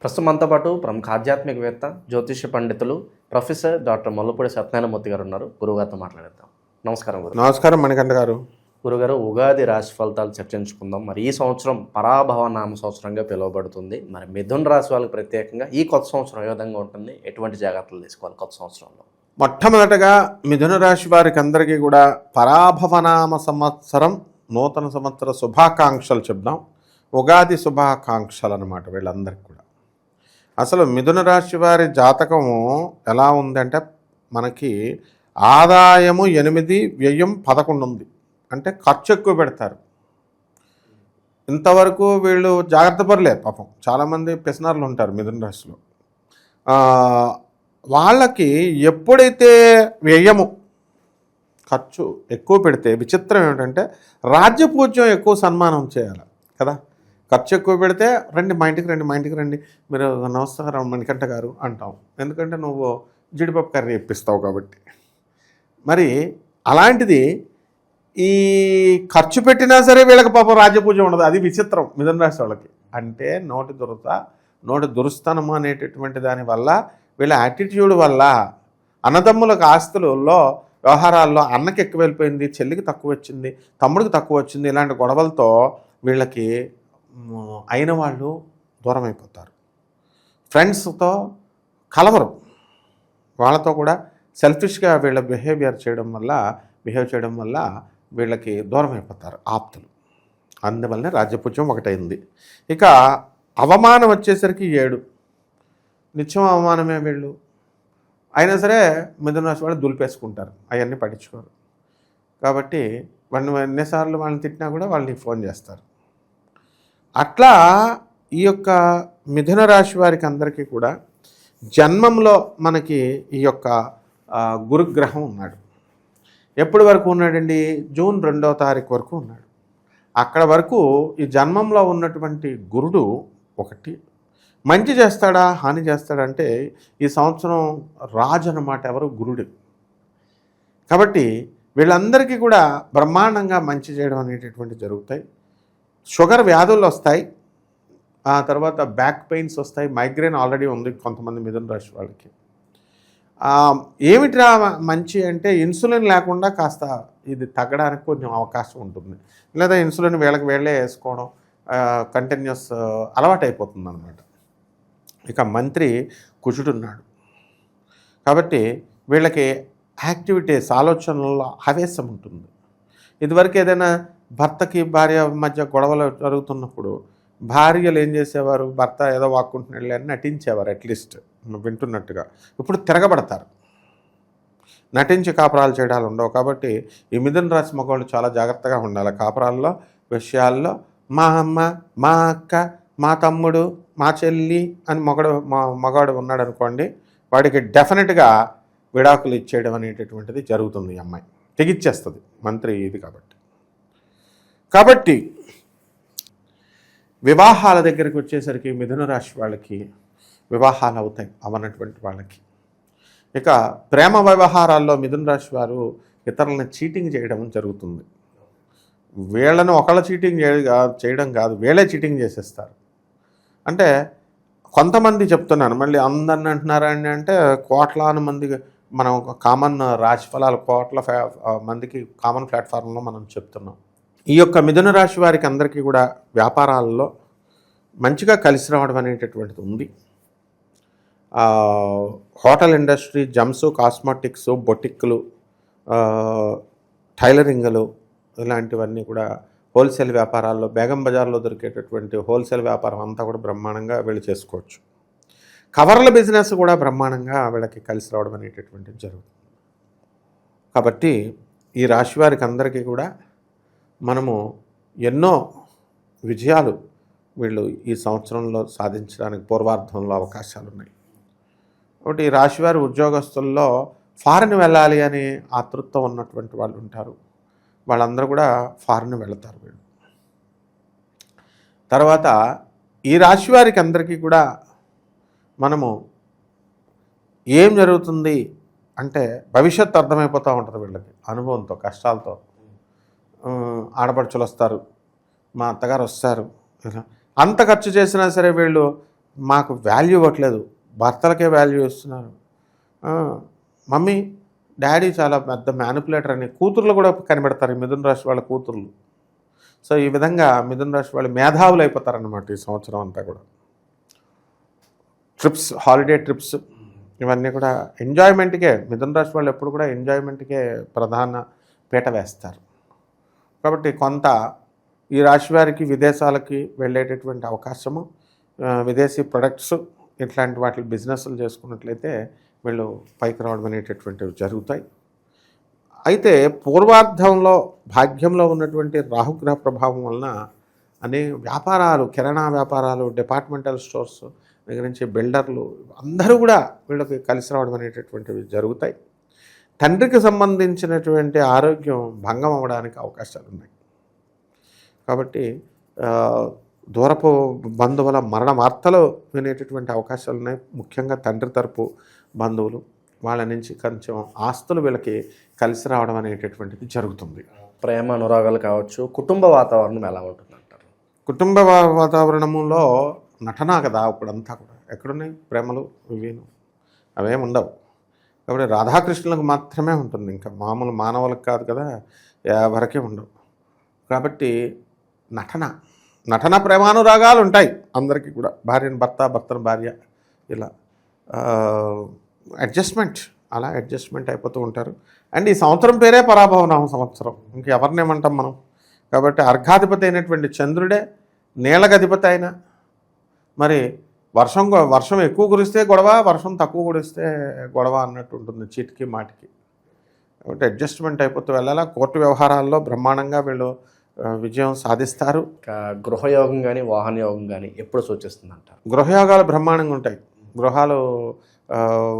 ప్రస్తుతం మనతో పాటు ప్రముఖ ఆధ్యాత్మికవేత్త, జ్యోతిష్య పండితులు ప్రొఫెసర్ డాక్టర్ మల్లుపూడి సత్యనారాయణమూర్తి గారు ఉన్నారు. గురుగారితో మాట్లాడేద్దాం. నమస్కారం గురు. నమస్కారం మణికంఠ గారు. గురుగారు, ఉగాది రాశి ఫలితాలు చర్చించుకుందాం. మరి ఈ సంవత్సరం పరాభవ నామ సంవత్సరంగా పిలువబడుతుంది. మరి మిథున రాశి వాళ్ళకి ప్రత్యేకంగా ఈ కొత్త సంవత్సరం ఏ విధంగా ఉంటుంది, ఎటువంటి జాగ్రత్తలు తీసుకోవాలి కొత్త సంవత్సరంలో? మొట్టమొదటగా మిథున రాశి వారికి అందరికీ కూడా పరాభవనామ సంవత్సరం, నూతన సంవత్సర శుభాకాంక్షలు చెప్దాం. ఉగాది శుభాకాంక్షలు అన్నమాట వీళ్ళందరికీ కూడా. అసలు మిథున రాశి వారి జాతకము ఎలా ఉందంటే, మనకి ఆదాయము 8, వ్యయం 11 ఉంది. అంటే ఖర్చు ఎక్కువ పెడతారు. ఇంతవరకు వీళ్ళు జాగ్రత్త పడలే పాపం. చాలామంది పిసనార్లు ఉంటారు మిథున రాశిలో. వాళ్ళకి ఎప్పుడైతే వ్యయము ఖర్చు ఎక్కువ పెడితే, విచిత్రం ఏమిటంటే రాజ్యపూజ్యం ఎక్కువ సన్మానం చేయాలి కదా. ఖర్చు ఎక్కువ పెడితే రండి మా ఇంటికి రండి, మా ఇంటికి రండి, మీరు నమస్కారం మణికంఠ గారు అంటాం. ఎందుకంటే నువ్వు జీడిపప్పు కర్రీ ఇప్పిస్తావు కాబట్టి. మరి అలాంటిది ఈ ఖర్చు పెట్టినా సరే వీళ్ళకి పాపం రాజ్యపూజ ఉండదు. అది విచిత్రం మిథున రాశి వాళ్ళకి. అంటే నోటి దురుస్తనము అనేటటువంటి దానివల్ల, వీళ్ళ యాటిట్యూడ్ వల్ల, అన్నదమ్ములకు ఆస్తులలో వ్యవహారాల్లో అన్నకి ఎక్కువ వెళ్ళిపోయింది, చెల్లికి తక్కువ వచ్చింది, తమ్ముడికి తక్కువ వచ్చింది, ఇలాంటి గొడవలతో వీళ్ళకి అయిన వాళ్ళు దూరం అయిపోతారు. ఫ్రెండ్స్తో కలవరు, వాళ్ళతో కూడా సెల్ఫిష్గా వీళ్ళ బిహేవ్ చేయడం వల్ల వీళ్ళకి దూరం అయిపోతారు ఆప్తులు. అందువల్లనే రాజ్యపూజ్యం ఒకటైంది. ఇక అవమానం వచ్చేసరికి 7. నిత్యం అవమానమే వీళ్ళు. అయినా సరే మిథున రాశి వాళ్ళు దులిపేసుకుంటారు, అవన్నీ పట్టించుకోరు. కాబట్టి ఎన్నిసార్లు వాళ్ళని తిట్టినా కూడా వాళ్ళని ఫోన్ చేస్తారు. అట్లా ఈ యొక్క మిథున రాశి వారికి అందరికీ కూడా జన్మంలో మనకి ఈ యొక్క గురుగ్రహం ఉన్నాడు. ఎప్పటి వరకు ఉన్నాడండి? జూన్ 2వ తారీఖు వరకు ఉన్నాడు. అక్కడ వరకు ఈ జన్మంలో ఉన్నటువంటి గురుడు ఒకటి మంచి చేస్తాడా హాని చేస్తాడంటే, ఈ సంవత్సరం రాజు అన్నమాట ఎవరు? గురుడు. కాబట్టి వీళ్ళందరికీ కూడా బ్రహ్మాండంగా మంచి చేయడం అనేటటువంటి జరుగుతాయి. షుగర్ వ్యాధులు వస్తాయి, ఆ తర్వాత బ్యాక్ పెయిన్స్ వస్తాయి, మైగ్రేన్ ఆల్రెడీ ఉంది కొంతమంది మిథున రాశి వాళ్ళకి. ఏమిట్రా మంచి అంటే, ఇన్సులిన్ లేకుండా కాస్త ఇది తగ్గడానికి కొంచెం అవకాశం ఉంటుంది. లేదా ఇన్సులిన్ వీళ్ళకి వీళ్ళే వేసుకోవడం కంటిన్యూస్ అలవాటు అయిపోతుంది అన్నమాట. ఇక మంత్రి కుజుడున్నాడు కాబట్టి వీళ్ళకి యాక్టివిటీస్, ఆలోచనల్లో ఆవేశం ఉంటుంది. ఇదివరకు ఏదైనా భర్తకి భార్య మధ్య గొడవలు జరుగుతున్నప్పుడు భార్యలు ఏం చేసేవారు? భర్త ఏదో వాక్కుంటున్నాడు అని నటించేవారు, అట్లీస్ట్ వింటున్నట్టుగా. ఇప్పుడు తిరగబడతారు, నటించి కాపురాలు చేయడాలు ఉండవు. కాబట్టి ఈ మిథున రాశి మగవాళ్ళు చాలా జాగ్రత్తగా ఉండాలి కాపురాల్లో, విషయాల్లో. మా అమ్మ, మా అక్క, మా తమ్ముడు, మా చెల్లి అని మగవాడు ఉన్నాడు అనుకోండి, వాడికి డెఫినెట్గా విడాకులు ఇచ్చేయడం అనేటటువంటిది జరుగుతుంది. ఈ అమ్మాయి తెగిచ్చేస్తుంది, మంత్రి ఇది కాబట్టి వివాహాల దగ్గరికి వచ్చేసరికి మిథున రాశి వాళ్ళకి వివాహాలు అవుతాయి, అవనటువంటి వాళ్ళకి. ఇక ప్రేమ వ్యవహారాల్లో మిథున రాశి వారు ఇతరులను చీటింగ్ చేయడం జరుగుతుంది. వీళ్ళను ఒకళ్ళ చీటింగ్ చేయడం కాదు, వీళ్ళే చీటింగ్ చేసేస్తారు. అంటే కొంతమంది చెప్తున్నాను, మళ్ళీ అందరిని అంటున్నారా అంటే కోట్లాది మంది, మనం కామన్ రాశి ఫలాలు కోట్ల మందికి కామన్ ప్లాట్ఫామ్లో మనం చెప్తున్నాం. ఈ యొక్క మిథున రాశి వారికి అందరికీ కూడా వ్యాపారాల్లో మంచిగా కలిసి రావడం అనేటటువంటిది ఉంది. హోటల్ ఇండస్ట్రీ, జమ్స్, కాస్మెటిక్స్, బొటిక్లు, టైలరింగ్లు, ఇలాంటివన్నీ కూడా హోల్సేల్ వ్యాపారాల్లో, బేగం బజార్లో దొరికేటటువంటి హోల్సేల్ వ్యాపారం అంతా కూడా బ్రహ్మాండంగా వీళ్ళు చేసుకోవచ్చు. కవర్ల బిజినెస్ కూడా బ్రహ్మాండంగా వీళ్ళకి కలిసి రావడం అనేటటువంటిది జరుగుతుంది. కాబట్టి ఈ రాశి వారికి అందరికీ కూడా మనము ఎన్నో విజయాలు వీళ్ళు ఈ సంవత్సరంలో సాధించడానికి పూర్వార్ధంలో అవకాశాలు ఉన్నాయి. కాబట్టి ఈ రాశివారి ఉద్యోగస్తుల్లో ఫారెన్ వెళ్ళాలి అని ఆతృత ఉన్నటువంటి వాళ్ళు ఉంటారు. వాళ్ళందరూ కూడా ఫారెన్ వెళతారు వీళ్ళు. తర్వాత ఈ రాశి వారికి అందరికీ కూడా మనము ఏం జరుగుతుంది అంటే భవిష్యత్తు అర్థమైపోతూ ఉంటుంది వీళ్ళకి, అనుభవంతో, కష్టాలతో. ఆడపడుచులు వస్తారు, మా అత్తగారు వస్తారు, అంత ఖర్చు చేసినా సరే వీళ్ళు మాకు వాల్యూ ఇవ్వట్లేదు, భర్తలకే వాల్యూ ఇస్తున్నారు, మమ్మీ డాడీ చాలా పెద్ద మ్యానిపులేటర్ అని కూతుర్లు కూడా కనిపెడతారు ఈ మిథున రాశి వాళ్ళ కూతుర్లు. సో ఈ విధంగా మిథున రాశి వాళ్ళు మేధావులు అయిపోతారన్నమాట ఈ సంవత్సరం అంతా కూడా. ట్రిప్స్, హాలిడే ట్రిప్స్ ఇవన్నీ కూడా ఎంజాయ్మెంట్కే, మిథున రాశి వాళ్ళు ఎప్పుడు కూడా ఎంజాయ్మెంట్కే ప్రధాన పీట వేస్తారు. కాబట్టి కొంత ఈ రాశి వారికి విదేశాలకి వెళ్ళేటటువంటి అవకాశము, విదేశీ ప్రొడక్ట్స్ ఇట్లాంటి వాటి బిజినెస్లు చేసుకున్నట్లయితే వీళ్ళు పైకి రావడం అనేటటువంటివి జరుగుతాయి. అయితే పూర్వార్ధంలో భాగ్యంలో ఉన్నటువంటి రాహుగ్రహ ప్రభావం వలన వ్యాపారాలు, కిరాణా వ్యాపారాలు, డిపార్ట్మెంటల్ స్టోర్స్ దగ్గర నుంచి బిల్డర్లు అందరూ కూడా వీళ్ళకి కలిసి రావడం అనేటటువంటివి జరుగుతాయి. తండ్రికి సంబంధించినటువంటి ఆరోగ్యం భంగం అవ్వడానికి అవకాశాలు ఉన్నాయి. కాబట్టి దూరపు బంధువుల మరణ వార్తలు వినేటటువంటి అవకాశాలు ఉన్నాయి. ముఖ్యంగా తండ్రి తరపు బంధువులు వాళ్ళ నుంచి కొంచెం ఆస్తులు వీళ్ళకి కలిసి రావడం అనేటటువంటిది జరుగుతుంది. ప్రేమ అనురాగాలు కావచ్చు, కుటుంబ వాతావరణం ఎలా ఉంటుందంటారు? కుటుంబ వాతావరణంలో నటన కదా ఇప్పుడంతా కూడా. ఎక్కడున్నాయి ప్రేమలు, ఇవేను అవేమి ఉండవు. కాబట్టి రాధాకృష్ణులకు మాత్రమే ఉంటుంది, ఇంకా మామూలు మానవులకు కాదు కదా, ఎవరికే ఉండవు. కాబట్టి నటన ప్రేమానురాగాలు ఉంటాయి అందరికీ కూడా. భార్యను భర్త, భర్తను భార్య, ఇలా అలా అడ్జస్ట్మెంట్ అయిపోతూ ఉంటారు. అండ్ ఈ సంవత్సరం పేరే పరాభవనామ సంవత్సరం, ఇంకెవరినేమంటాం మనం. కాబట్టి అర్ఘాధిపతి అయినటువంటి చంద్రుడే నీళ్ళగధిపతి అయినా మరి వర్షం ఎక్కువ కురిస్తే గొడవ, వర్షం తక్కువ కురిస్తే గొడవ అన్నట్టు ఉంటుంది చీటికి మాటికి. కాబట్టి అడ్జస్ట్మెంట్ అయిపోతూ వెళ్ళాలా. కోర్టు వ్యవహారాల్లో బ్రహ్మాండంగా వీళ్ళు విజయం సాధిస్తారు. గృహయోగం కానీ వాహన యోగం కానీ ఎప్పుడు సూచిస్తుంది అంటారు? గృహయోగాలు బ్రహ్మాండంగా ఉంటాయి. గృహాలు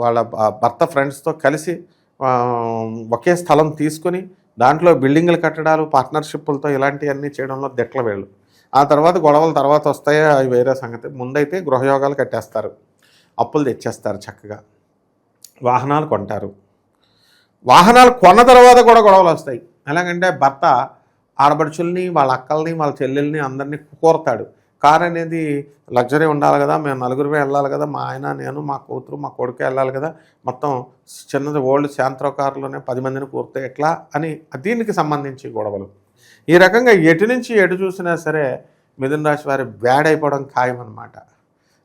వాళ్ళ భర్త ఫ్రెండ్స్తో కలిసి ఒకే స్థలం తీసుకొని దాంట్లో బిల్డింగ్లు కట్టడాలు, పార్ట్నర్షిప్లతో ఇలాంటివన్నీ చేయడంలో దిట్ల వీళ్ళు. ఆ తర్వాత గొడవలు తర్వాత వస్తాయో అవి వేరే సంగతి. ముందైతే గృహయోగాలు కట్టేస్తారు, అప్పులు తెచ్చేస్తారు, చక్కగా వాహనాలు కొంటారు. వాహనాలు కొన్న తర్వాత కూడా గొడవలు వస్తాయి. ఎలాగంటే భర్త ఆడబడుచుల్ని, వాళ్ళ అక్కల్ని, వాళ్ళ చెల్లెల్ని అందరినీ కోరతాడు. కార్ అనేది లగ్జరీ ఉండాలి కదా, మేము నలుగురిమే వెళ్ళాలి కదా, మా ఆయన, నేను, మా కూతురు, మా కొడుకే వెళ్ళాలి కదా, మొత్తం చిన్నది ఓల్డ్ శాంత్రో కారులోనే 10 మందిని కూరితే ఎట్లా అని దీనికి సంబంధించి గొడవలు. ఈ రకంగా ఎటు నుంచి ఎటు చూసినా సరే మిథున రాశి వారి బ్యాడ్ అయిపోవడం ఖాయం అన్నమాట.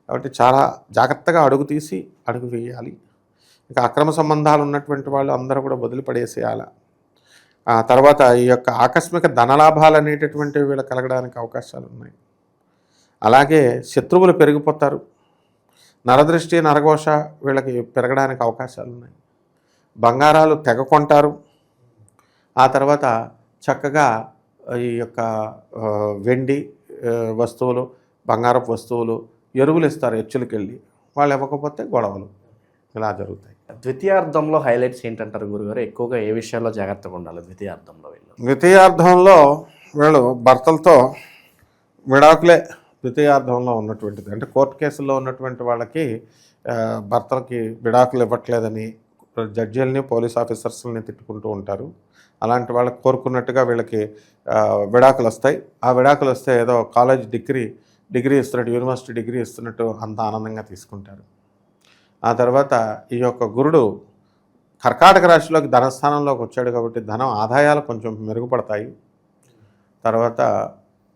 కాబట్టి చాలా జాగ్రత్తగా అడుగు తీసి అడుగు వేయాలి. ఇంకా అక్రమ సంబంధాలు ఉన్నటువంటి వాళ్ళు అందరూ కూడా వదిలిపడేసేయాలి. ఆ తర్వాత ఈ యొక్క ఆకస్మిక ధనలాభాలు అనేటటువంటివి వీళ్ళు కలగడానికి అవకాశాలు ఉన్నాయి. అలాగే శత్రువులు పెరిగిపోతారు. నరదృష్టి, నరఘోష వీళ్ళకి పెరగడానికి అవకాశాలు ఉన్నాయి. బంగారాలు తెగ కొంటారు. ఆ తర్వాత చక్కగా ఈ యొక్క వెండి వస్తువులు, బంగారపు వస్తువులు, ఎరువులు ఇస్తారు ఎచ్చులకి వెళ్ళి. వాళ్ళు ఇవ్వకపోతే గొడవలు ఇలా జరుగుతాయి. ద్వితీయార్థంలో హైలైట్స్ ఏంటంటారు గురుగారు? ఎక్కువగా ఏ విషయాల్లో జాగ్రత్తగా ఉండాలి ద్వితీయార్థంలో? ద్వితీయార్థంలో వీళ్ళు భర్తలతో విడాకులే ద్వితీయార్థంలో ఉన్నటువంటిది. అంటే కోర్టు కేసుల్లో ఉన్నటువంటి వాళ్ళకి భర్తలకి విడాకులు ఇవ్వట్లేదని జడ్జీలని, పోలీస్ ఆఫీసర్స్ని తిట్టుకుంటూ ఉంటారు. అలాంటి వాళ్ళకి కోరుకున్నట్టుగా వీళ్ళకి విడాకులు వస్తాయి. ఆ విడాకులు వస్తే ఏదో కాలేజ్ డిగ్రీ ఇస్తున్నట్టు, యూనివర్సిటీ డిగ్రీ ఇస్తున్నట్టు అంత ఆనందంగా తీసుకుంటారు. ఆ తర్వాత ఈ యొక్క గురుడు కర్కాటక రాశిలోకి ధనస్థానంలోకి వచ్చాడు కాబట్టి ధనం ఆదాయాలు కొంచెం మెరుగుపడతాయి. తర్వాత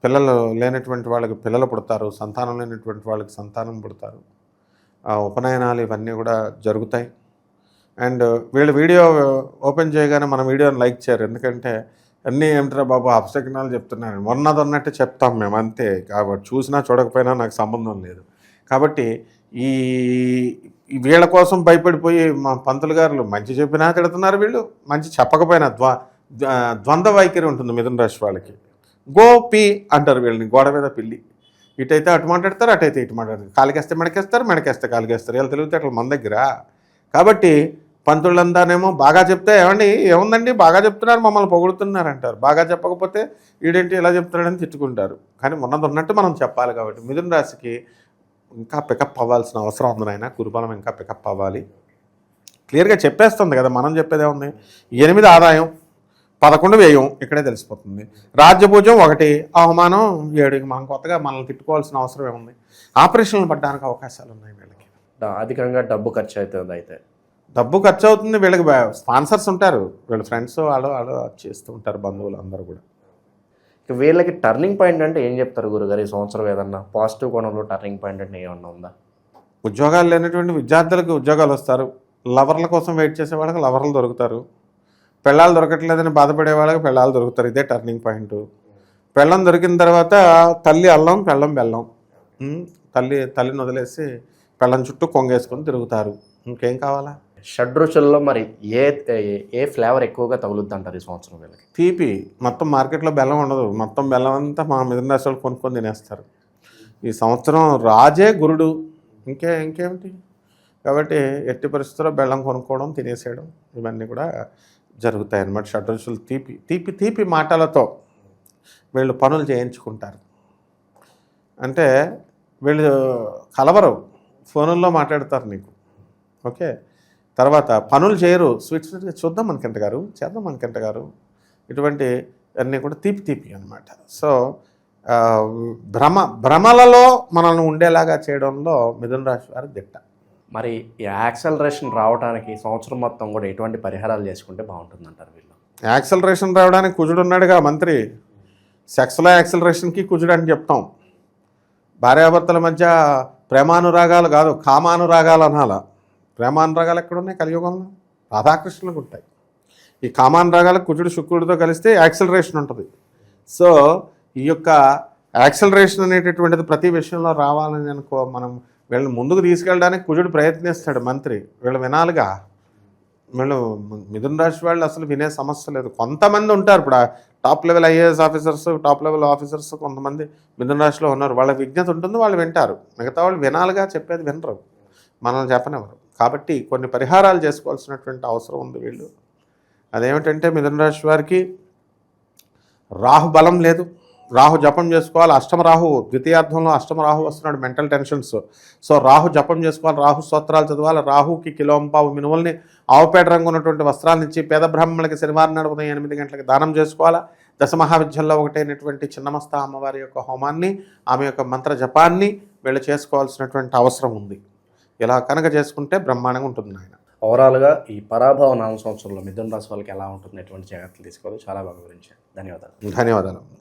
పిల్లలు లేనటువంటి వాళ్ళకి పిల్లలు పుడతారు, సంతానం లేనటువంటి వాళ్ళకి సంతానం పుడతారు. ఉపనయనాలు ఇవన్నీ కూడా జరుగుతాయి. అండ్ వీళ్ళు వీడియో ఓపెన్ చేయగానే మన వీడియోని లైక్ చేయరు. ఎందుకంటే అన్నీ ఏమిట్రా బాబు అపశకునాలు చెప్తున్నారు, మొన్నదన్నట్టు చెప్తాం మేము అంతే. కాబట్టి చూసినా చూడకపోయినా నాకు సంబంధం లేదు. కాబట్టి ఈ వీళ్ళ కోసం భయపడిపోయి మా పంతులు గారులు మంచి చెప్పినా తిడుతున్నారు, వీళ్ళు మంచి చెప్పకపోయినా ద్వంద్వ వైఖరి ఉంటుంది మిథున రాశి వాళ్ళకి. గోపి అంటారు వీళ్ళని, గోడ మీద పిల్లి. ఇటైతే అటు మాట్లాడతారు, అటైతే ఇటు మాట్లాడతారు. కాలికేస్తే మెడకేస్తారు, మెడకేస్తే కాలికేస్తారు. వీళ్ళు తెలివితేటలు మన దగ్గర. కాబట్టి పంతులంతానేమో బాగా చెప్తే ఏముందండి బాగా చెప్తున్నారు, మమ్మల్ని పొగుడుతున్నారు అంటారు. బాగా చెప్పకపోతే వీడేంటి ఇలా చెప్తున్నాడని తిట్టుకుంటారు. కానీ మొన్నది ఉన్నట్టు మనం చెప్పాలి. కాబట్టి మిథున రాశికి ఇంకా పికప్ అవ్వాల్సిన అవసరం ఉంది నాయన. గురుబలం ఇంకా పికప్ అవ్వాలి. క్లియర్గా చెప్పేస్తుంది కదా, మనం చెప్పేదే ఉంది. 8 ఆదాయం, 11 వ్యయం ఇక్కడే తెలిసిపోతుంది. రాజ్యభూజం 1 అవమానం 7. మనం కొత్తగా మనల్ని తిట్టుకోవాల్సిన అవసరం ఏముంది? ఆపరేషన్లు పడడానికి అవకాశాలు ఉన్నాయి వీళ్ళకి. అధికంగా డబ్బు ఖర్చు అవుతుంది. అయితే డబ్బు ఖర్చు అవుతుంది, వీళ్ళకి స్పాన్సర్స్ ఉంటారు, వీళ్ళ ఫ్రెండ్స్ వాళ్ళు చేస్తూ ఉంటారు, బంధువులు అందరూ కూడా. ఇక వీళ్ళకి టర్నింగ్ పాయింట్ అంటే ఏం చెప్తారు గురుగారు? ఈ సంవత్సరం ఏదన్నా పాజిటివ్ కోణంలో టర్నింగ్ పాయింట్ అంటే ఏమన్నా ఉందా? ఉద్యోగాలు లేనటువంటి విద్యార్థులకు ఉద్యోగాలు వస్తారు, లవర్ల కోసం వెయిట్ చేసే వాళ్ళకి లవర్లు దొరుకుతారు, పెళ్ళాలు దొరకట్లేదని బాధపడే వాళ్ళకి పెళ్ళాలు దొరుకుతారు. ఇదే టర్నింగ్ పాయింట్. పెళ్ళం దొరికిన తర్వాత తల్లి అల్లం పెళ్ళం బెల్లం. తల్లిని వదిలేసి పెళ్ళం చుట్టూ కొంగేసుకొని తిరుగుతారు. ఇంకేం కావాలా? షడ్రుచుల్లో మరి ఏ ఫ్లేవర్ ఎక్కువగా తగులుద్ది అంటారు ఈ సంవత్సరం వీళ్ళకి? తీపి. మొత్తం మార్కెట్లో బెల్లం ఉండదు, మొత్తం బెల్లం అంతా మా మిథున రాశి వాళ్ళు కొనుక్కొని తినేస్తారు. ఈ సంవత్సరం రాజే గురుడు, ఇంకేమిటి? కాబట్టి ఎట్టి పరిస్థితుల్లో బెల్లం కొనుక్కోవడం, తినేసేయడం ఇవన్నీ కూడా జరుగుతాయి అన్నమాట. షడ్రుచులు తీపి మాటలతో వీళ్ళు పనులు చేయించుకుంటారు. అంటే వీళ్ళు కలవరు, ఫోనుల్లో మాట్లాడతారు నీకు. ఓకే, తర్వాత పనులు చేయరు, స్వీట్గా చూద్దాం మనకెంత గారు, చేద్దాం మనకెంత గారు, ఇటువంటి అన్నీ కూడా తీపి అన్నమాట. సో భ్రమలలో మనల్ని ఉండేలాగా చేయడంలో మిథున రాశి వారు దిట్ట. మరి ఈ యాక్సలరేషన్ రావడానికి సంవత్సరం మొత్తం కూడా ఎటువంటి పరిహారాలు చేసుకుంటే బాగుంటుంది అంటారు వీళ్ళు? యాక్సలరేషన్ రావడానికి కుజుడు ఉన్నాడుగా మంత్రి. సెక్స్లో యాక్సలరేషన్కి కుజుడు అని చెప్తాం. భార్యాభర్తల మధ్య ప్రేమానురాగాలు కాదు, కామానురాగాలు అనాల. ప్రేమానురాగాలు ఎక్కడున్నాయి? కలియుగంలో రాధాకృష్ణులకు ఉంటాయి. ఈ కామానురాగాలకు కుజుడు శుక్రుడితో కలిస్తే యాక్సలరేషన్ ఉంటుంది. సో ఈ యొక్క యాక్సలరేషన్ అనేటటువంటిది ప్రతి విషయంలో రావాలని అనుకో, మనం వీళ్ళని ముందుకు తీసుకెళ్ళడానికి కుజుడు ప్రయత్నిస్తాడు మంత్రి. వీళ్ళు వినాలిగా. వీళ్ళు మిథున రాశి వాళ్ళు అసలు వినే సమస్య లేదు. కొంతమంది ఉంటారు, ఇప్పుడు top level IAS officers, top level officers కొంతమంది మిథున రాశిలో ఉన్నారు. వాళ్ళ విజ్ఞత ఉంటుంది, వాళ్ళు వింటారు. మిగతా వాళ్ళు వినాలిగా, చెప్పేది వినరు, మనల్ని చెప్పనివ్వరు. కాబట్టి కొన్ని పరిహారాలు చేసుకోవాల్సినటువంటి అవసరం ఉంది వీళ్ళు. అదేమిటంటే మిథున రాశి వారికి రాహు బలం లేదు, రాహు జపం చేసుకోవాలి. అష్టమ రాహు, ద్వితీయార్థంలో అష్టమ రాహు వస్తున్నాడు, మెంటల్ టెన్షన్స్. సో రాహు జపం చేసుకోవాలి, రాహు స్తోత్రాలు చదవాలి. రాహుకి కిలోంపావు మినుముల్ని ఆవుపేట రంగు ఉన్నటువంటి వస్త్రాలనిచ్చి పేద బ్రాహ్మణులకి శనివారం నాడు ఉదయం 8 గంటలకు దానం చేసుకోవాలా. దశమహావిద్యల్లో ఒకటైనటువంటి చిన్నమస్త అమ్మవారి యొక్క హోమాన్ని, ఆమె యొక్క మంత్ర జపాన్ని వీళ్ళు చేసుకోవాల్సినటువంటి అవసరం ఉంది. ఇలా కనుక చేసుకుంటే బ్రహ్మాండంగా ఉంటుంది ఆయన. ఓవరాల్గా ఈ పరాభవ నామ సంవత్సరంలో మిథున రాశి వాళ్ళకి ఎలా ఉంటుంది, ఎటువంటి జాగ్రత్తలు తీసుకోవాలి, చాలా బాగా వివరించారు. ధన్యవాదాలు. ధన్యవాదాలు.